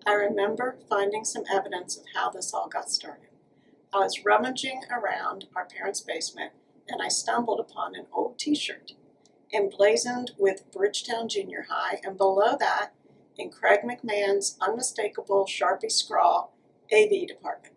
I remember finding some evidence of how this all got started. I was rummaging around our parents' basement and I stumbled upon an old t-shirt emblazoned with Bridgetown Junior High, and below that, in Craig McMahon's unmistakable Sharpie scrawl, AV department.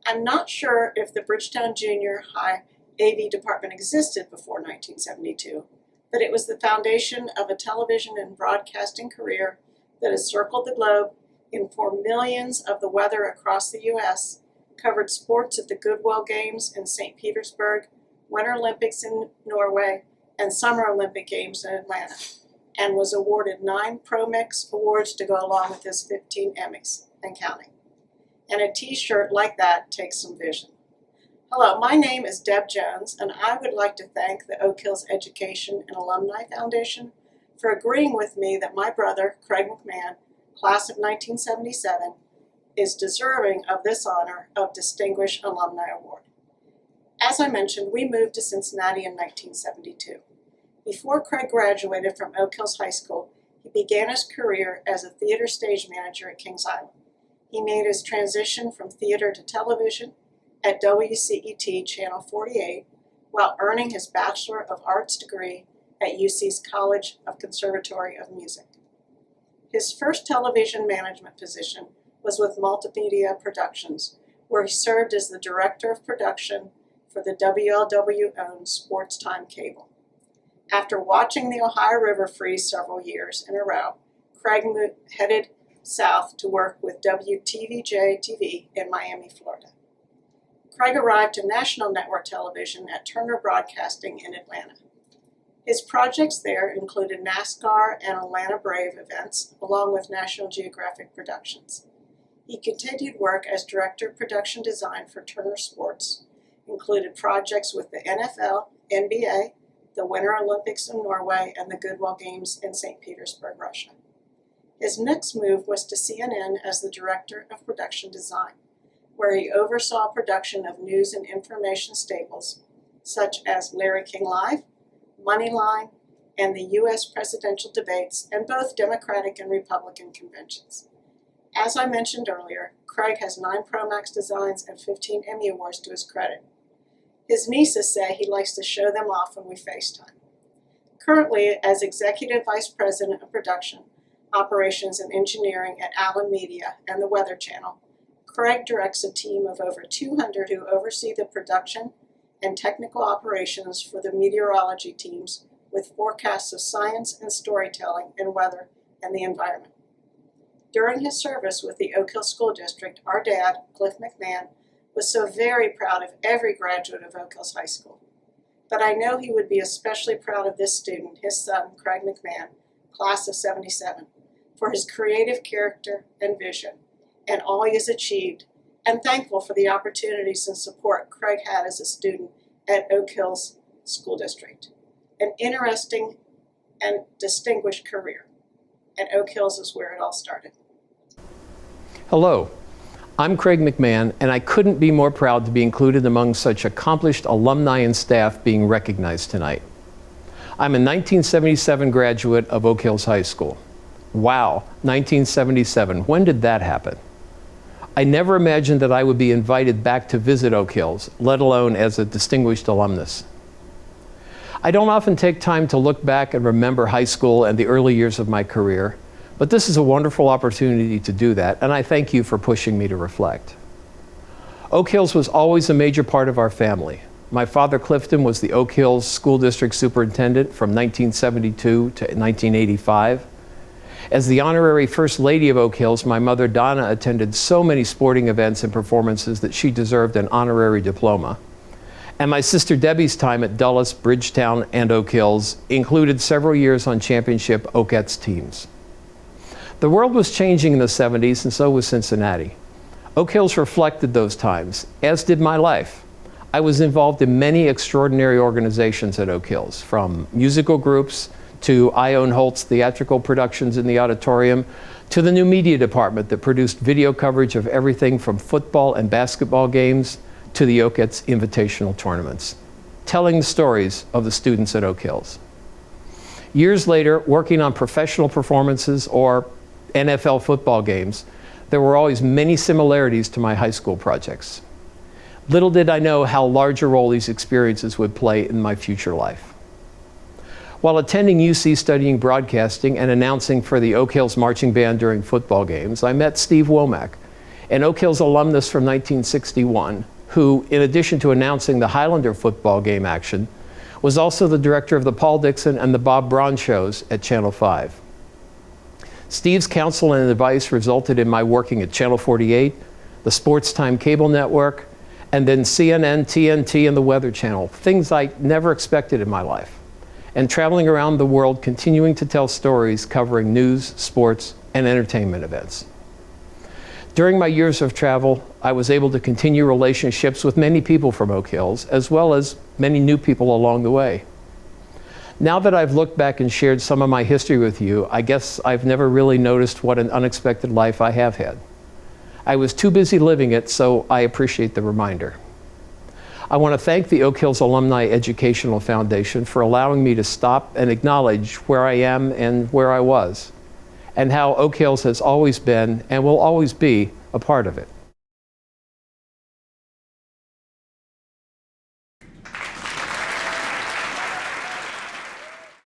I'm not sure if the Bridgetown Junior High AV department existed before 1972, but it was the foundation of a television and broadcasting career that has circled the globe, informed millions of the weather across the U.S., covered sports at the Goodwill Games in St. Petersburg, Winter Olympics in Norway, and Summer Olympic Games in Atlanta, and was awarded 9 ProMix awards to go along with his 15 Emmys and counting. And a t-shirt like that takes some vision. Hello, my name is Deb Jones, and I would like to thank the Oak Hills Education and Alumni Foundation for agreeing with me that my brother, Craig McMahon, class of 1977, is deserving of this honor of Distinguished Alumni Award. As I mentioned, we moved to Cincinnati in 1972. Before Craig graduated from Oak Hills High School, he began his career as a theater stage manager at Kings Island. He made his transition from theater to television at WCET Channel 48 while earning his Bachelor of Arts degree at UC's College of Conservatory of Music. His first television management position was with Multimedia Productions, where he served as the director of production for the WLW-owned Sports Time Cable. After watching the Ohio River freeze several years in a row, Craig headed south to work with WTVJ-TV in Miami, Florida. Craig arrived to national network television at Turner Broadcasting in Atlanta. His projects there included NASCAR and Atlanta Brave events, along with National Geographic productions. He continued work as director of production design for Turner Sports, included projects with the NFL, NBA, the Winter Olympics in Norway, and the Goodwill Games in St. Petersburg, Russia. His next move was to CNN as the director of production design, where he oversaw production of news and information staples such as Larry King Live, Moneyline, and the U.S. presidential debates and both Democratic and Republican conventions. As I mentioned earlier, Craig has 9 ProMax designs and 15 Emmy Awards to his credit. His nieces say he likes to show them off when we FaceTime. Currently, as Executive Vice President of Production, Operations and Engineering at Allen Media and the Weather Channel, Craig directs a team of over 200 who oversee the production and technical operations for the meteorology teams with forecasts of science and storytelling and weather and the environment. During his service with the Oak Hills School District, our dad, Cliff McMahon, was so very proud of every graduate of Oak Hills High School. But I know he would be especially proud of this student, his son, Craig McMahon, class of 77, for his creative character and vision, and all he has achieved, and thankful for the opportunities and support Craig had as a student at Oak Hills School District. An interesting and distinguished career, and Oak Hills is where it all started. Hello, I'm Craig McMahon, and I couldn't be more proud to be included among such accomplished alumni and staff being recognized tonight. I'm a 1977 graduate of Oak Hills High School. Wow, 1977, when did that happen? I never imagined that I would be invited back to visit Oak Hills, let alone as a distinguished alumnus. I don't often take time to look back and remember high school and the early years of my career, but this is a wonderful opportunity to do that, and I thank you for pushing me to reflect. Oak Hills was always a major part of our family. My father, Clifton, was the Oak Hills School District Superintendent from 1972 to 1985. As the honorary First Lady of Oak Hills, my mother, Donna, attended so many sporting events and performances that she deserved an honorary diploma. And my sister Debbie's time at Dulles, Bridgetown, and Oak Hills included several years on championship Oakettes teams. The world was changing in the 70s, and so was Cincinnati. Oak Hills reflected those times, as did my life. I was involved in many extraordinary organizations at Oak Hills, from musical groups to Ione Holt's theatrical productions in the auditorium, to the new media department that produced video coverage of everything from football and basketball games to the Oakettes Invitational tournaments, telling the stories of the students at Oak Hills. Years later, working on professional performances or NFL football games, there were always many similarities to my high school projects. Little did I know how large a role these experiences would play in my future life. While attending UC studying broadcasting and announcing for the Oak Hills Marching Band during football games, I met Steve Womack, an Oak Hills alumnus from 1961, who, in addition to announcing the Highlander football game action, was also the director of the Paul Dixon and the Bob Braun shows at Channel 5. Steve's counsel and advice resulted in my working at Channel 48, the Sports Time cable network, and then CNN, TNT, and the Weather Channel, things I never expected in my life, and traveling around the world continuing to tell stories covering news, sports, and entertainment events. During my years of travel, I was able to continue relationships with many people from Oak Hills, as well as many new people along the way. Now that I've looked back and shared some of my history with you, I guess I've never really noticed what an unexpected life I have had. I was too busy living it, so I appreciate the reminder. I want to thank the Oak Hills Alumni Educational Foundation for allowing me to stop and acknowledge where I am and where I was, and how Oak Hills has always been and will always be a part of it.